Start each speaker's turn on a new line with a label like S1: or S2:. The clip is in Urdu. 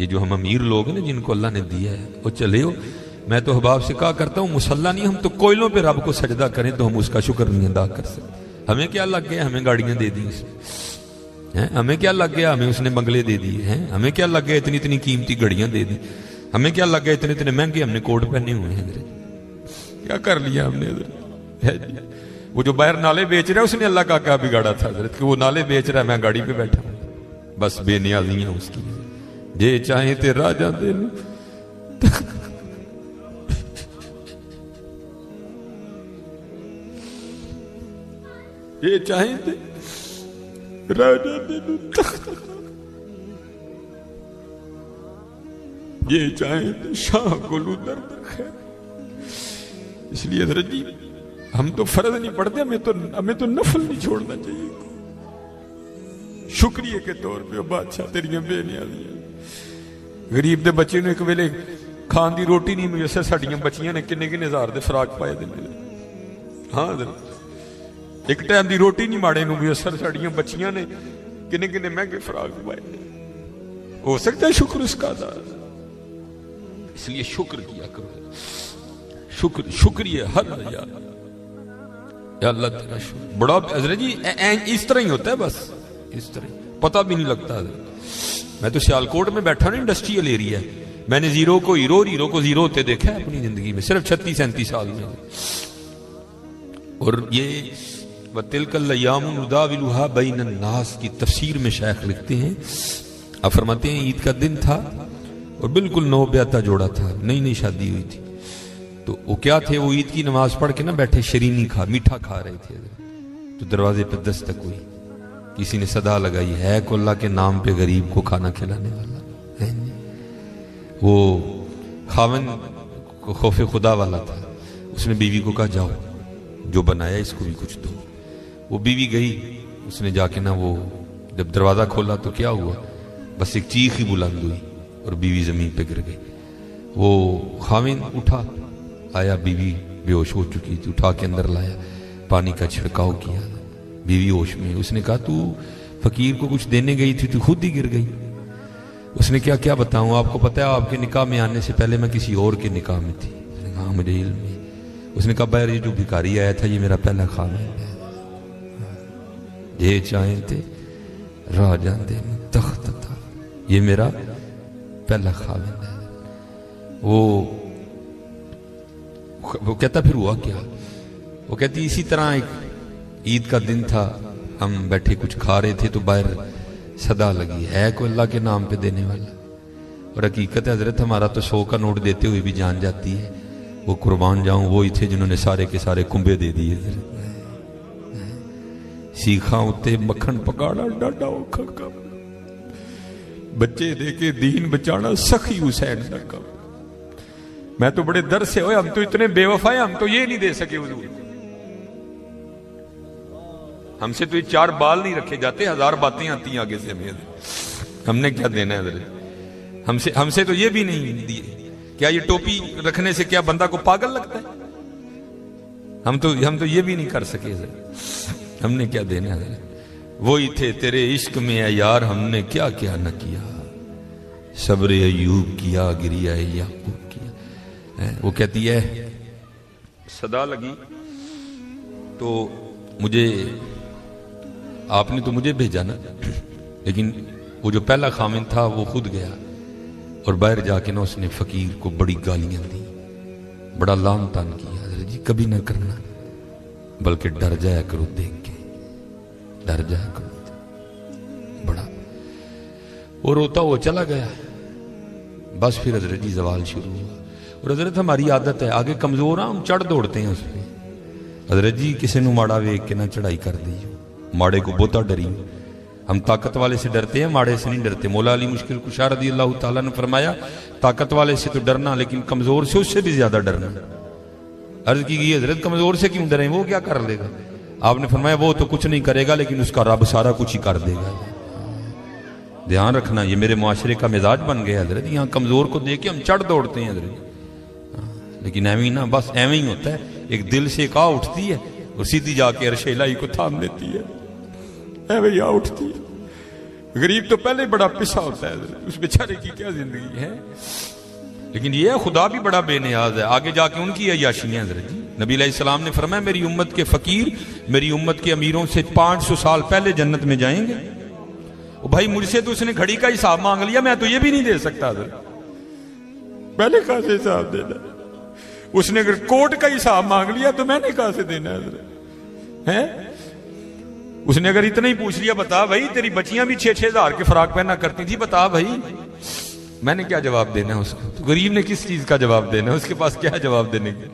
S1: یہ جو ہم امیر لوگ ہیں نا جن کو اللہ نے دیا ہے وہ چلے ہو. میں تو احباب سے کہا کرتا ہوں مسلح نہیں، ہم تو کوئلوں پہ رب کو سجدہ کریں تو ہم اس کا شکر نہیں ادا کر سکتے. ہمیں کیا لگ گیا، ہمیں گاڑیاں دے دی اس نے، ہمیں کیا لگ گیا، ہمیں اس نے بنگلے دے دیے ہیں، ہمیں کیا لگ گیا اتنی اتنی قیمتی گھڑیاں دے دی، ہمیں کیا لگ گیا اتنے اتنے مہنگے ہم نے کوٹ پہنے ہوئے ہیں. کیا کر لیا ہم نے حضرت؟ وہ جو باہر نالے بیچ رہا ہے اس نے اللہ کا کیا بگاڑا تھا حضرت کہ وہ نالے بیچ رہا ہے، میں گاڑی پہ بیٹھا ہوں. بس بے نیازیاں اس کی، جے چاہیں تے راہ جاندے نو یہ چاہیں تے راجہ دینو تخت، یہ چاہیں تے شاہ گلو درد خیر. اس لیے حضرت جی ہم تو فرض نہیں پڑھتے، ہمیں تو نفل نہیں چھوڑنا چاہیے. شکریہ کے طور پہ بادشاہ تیریاں بے نیازیاں. غریب دے بچے نے ایک ویلے کھان دی روٹی نہیں میسر، ساڈیاں بچیاں نے کنے کنے ہزار دے فراق پائے دے میرے. ہاں حضرت ایک ٹائم دی روٹی نہیں ماڑے نو میسر، ساڈیاں بچیاں نے کنے کنے مہنگے فراق پائے. ہو سکتا ہے شکر اس کا ادا. اس لیے شکر کیا کرو، شکریہ ہر یا اللہ تیرا شکر. بڑا حضرت جی اس طرح ہی ہوتا ہے، بس اس طرح پتہ بھی نہیں لگتا. میں تو سیالکوٹ میں بیٹھا نا، انڈسٹریل ایریا ہے، میں نے زیرو کو ہیرو اور ہیرو کو زیرو ہوتے دیکھا ہے اپنی زندگی میں صرف 36-37 سال میں. اور یہ وَتِلْكَ الْأَيَّامُ نُدَاوِلُهَا بَيْنَ النَّاسِ کی تفسیر میں شیخ لکھتے ہیں، آپ فرماتے ہیں عید کا دن تھا اور بالکل نو بیاتا جوڑا تھا، نئی نئی شادی ہوئی تھی. تو وہ کیا تھے، وہ عید کی نماز پڑھ کے نا بیٹھے شیرینی میٹھا کھا رہے تھے. تو دروازے پہ دستک ہوئی، کسی نے صدا لگائی، ہے کو اللہ کے نام پہ غریب کو کھانا کھلانے والا. وہ خاوند کو خوف خدا والا تھا، اس نے بیوی کو کہا جاؤ جو بنایا اس کو بھی کچھ دو. وہ بیوی گئی، اس نے جا کے نا وہ جب دروازہ کھولا تو کیا ہوا، بس ایک چیخ ہی بلند ہوئی اور بیوی زمین پہ گر گئی. وہ خاوند اٹھا، آیا، بیوی بے ہوش ہو چکی تھی، اٹھا کے اندر لایا، پانی کا چھڑکاؤ کیا، بیوی ہوش میں. اس نے کہا تو فقیر کو کچھ دینے گئی تھی تو خود ہی گر گئی. اس نے کیا بتاؤں، آپ کو پتہ ہے آپ کے نکاح میں آنے سے پہلے میں کسی اور کے نکاح میں تھی. اس نے کہا مجھے علم ہے. اس نے کہا باہر یہ جو بھکاری آیا تھا یہ میرا پہلا خاوند ہے، یہ چاہیں تھے راہ جاندے تخت تھا، یہ میرا پہلا خاوند ہے. وہ کہتا پھر ہوا کیا، وہ کہتی اسی طرح ایک عید کا دن تھا، ہم بیٹھے کچھ کھا رہے تھے تو باہر صدا لگی، ہے کوئی اللہ کے نام پہ دینے والا. اور حقیقت ہے حضرت ہمارا تو 100 کا نوٹ دیتے ہوئے بھی جان جاتی ہے. وہ قربان جاؤں وہی تھے جنہوں نے سارے کے سارے کنبے دے دیے. سیکھاں اتے مکھن پکاڑا ڈاڈا اوکھا کام، بچے دے کے دین بچانا سخی حسین کا کام. میں تو بڑے در سے ہوئے، ہم تو اتنے بے وفا ہیں، ہم تو یہ نہیں دے سکے حضور. ہم سے تو یہ 4 بال نہیں رکھے جاتے، 1000 باتیں آتی ہیں آگے سے ہمیں. ہم نے کیا دینا ہے حضرت؟ ہم سے تو یہ بھی نہیں دیے. کیا یہ ٹوپی رکھنے سے کیا بندہ کو پاگل لگتا ہے؟ ہم تو یہ بھی نہیں کر سکے حضرت. ہم نے کیا دینا ہے حضرت؟ وہی تھے تیرے عشق میں اے یار، ہم نے کیا کیا نہ کیا، صبر ایوب کیا، گریہ یعقوب کیا. وہ کہتی ہے صدا لگی تو مجھے، آپ نے تو مجھے بھیجا نا، لیکن وہ جو پہلا خامن تھا وہ خود گیا اور باہر جا کے نا اس نے فقیر کو بڑی گالیاں دی، بڑا لعن طعن کیا. حضرت جی کبھی نہ کرنا، بلکہ ڈر جایا کرو دیکھ کے، ڈر جایا کرو بڑا. وہ روتا وہ چلا گیا. بس پھر حضرت جی زوال شروع ہوا. اور حضرت ہماری عادت ہے آگے کمزور ہاں ہم چڑھ دوڑتے ہیں اس پہ. حضرت جی کسی نو ماڑا ویک کے نہ چڑھائی کر دی، ماڑے کو بہتا ڈری. ہم طاقت والے سے ڈرتے ہیں، ماڑے سے نہیں ڈرتے. مولا علی مشکل کشا رضی اللہ تعالیٰ نے فرمایا طاقت والے سے تو ڈرنا لیکن کمزور سے اس سے بھی زیادہ ڈرنا. عرض کی گئی حضرت کمزور سے کیوں ڈریں، وہ کیا کر لے گا؟ آپ نے فرمایا وہ تو کچھ نہیں کرے گا لیکن اس کا رب سارا کچھ ہی کر دے گا. دھیان رکھنا، یہ میرے معاشرے کا مزاج بن گیا حضرت. یہاں کمزور کو دیکھ کے ہم چڑھ دوڑتے ہیں حضرت، لیکن ایویں نہ، بس ایویں ہی ہوتا ہے. ایک دل سے ایک آ اٹھتی ہے اور سیدھی جا کے عرش الہی کو تھام لیتی ہے، ایویں آ اٹھتی ہے. غریب تو پہلے بڑا پسا ہوتا ہے، اس بیچارے کی کیا زندگی ہے. لیکن یہ خدا بھی بڑا بے نیاز ہے. آگے جا کے ان کی عیاشیاں حضرت جی. نبی علیہ السلام نے فرمایا میری امت کے فقیر میری امت کے امیروں سے 500 سال پہلے جنت میں جائیں گے. بھائی مجھ سے تو اس نے گھڑی کا حساب مانگ لیا، میں تو یہ بھی نہیں دے سکتا حضرت. پہلے کہاں سے حساب دینا؟ اس نے اگر کوٹ کا حساب مانگ لیا تو میں نے کہاں سے دینا حضرت ہے؟ اس نے اگر اتنا ہی پوچھ لیا بتا بھائی تیری بچیاں بھی 6-6 ہزار کے فراق پہنا کرتی تھی، بتا بھائی میں نے کیا جواب دینا ہے اس کو؟ تو غریب نے کس چیز کا جواب دینا ہے؟ اس کے پاس کیا جواب دینے کے؟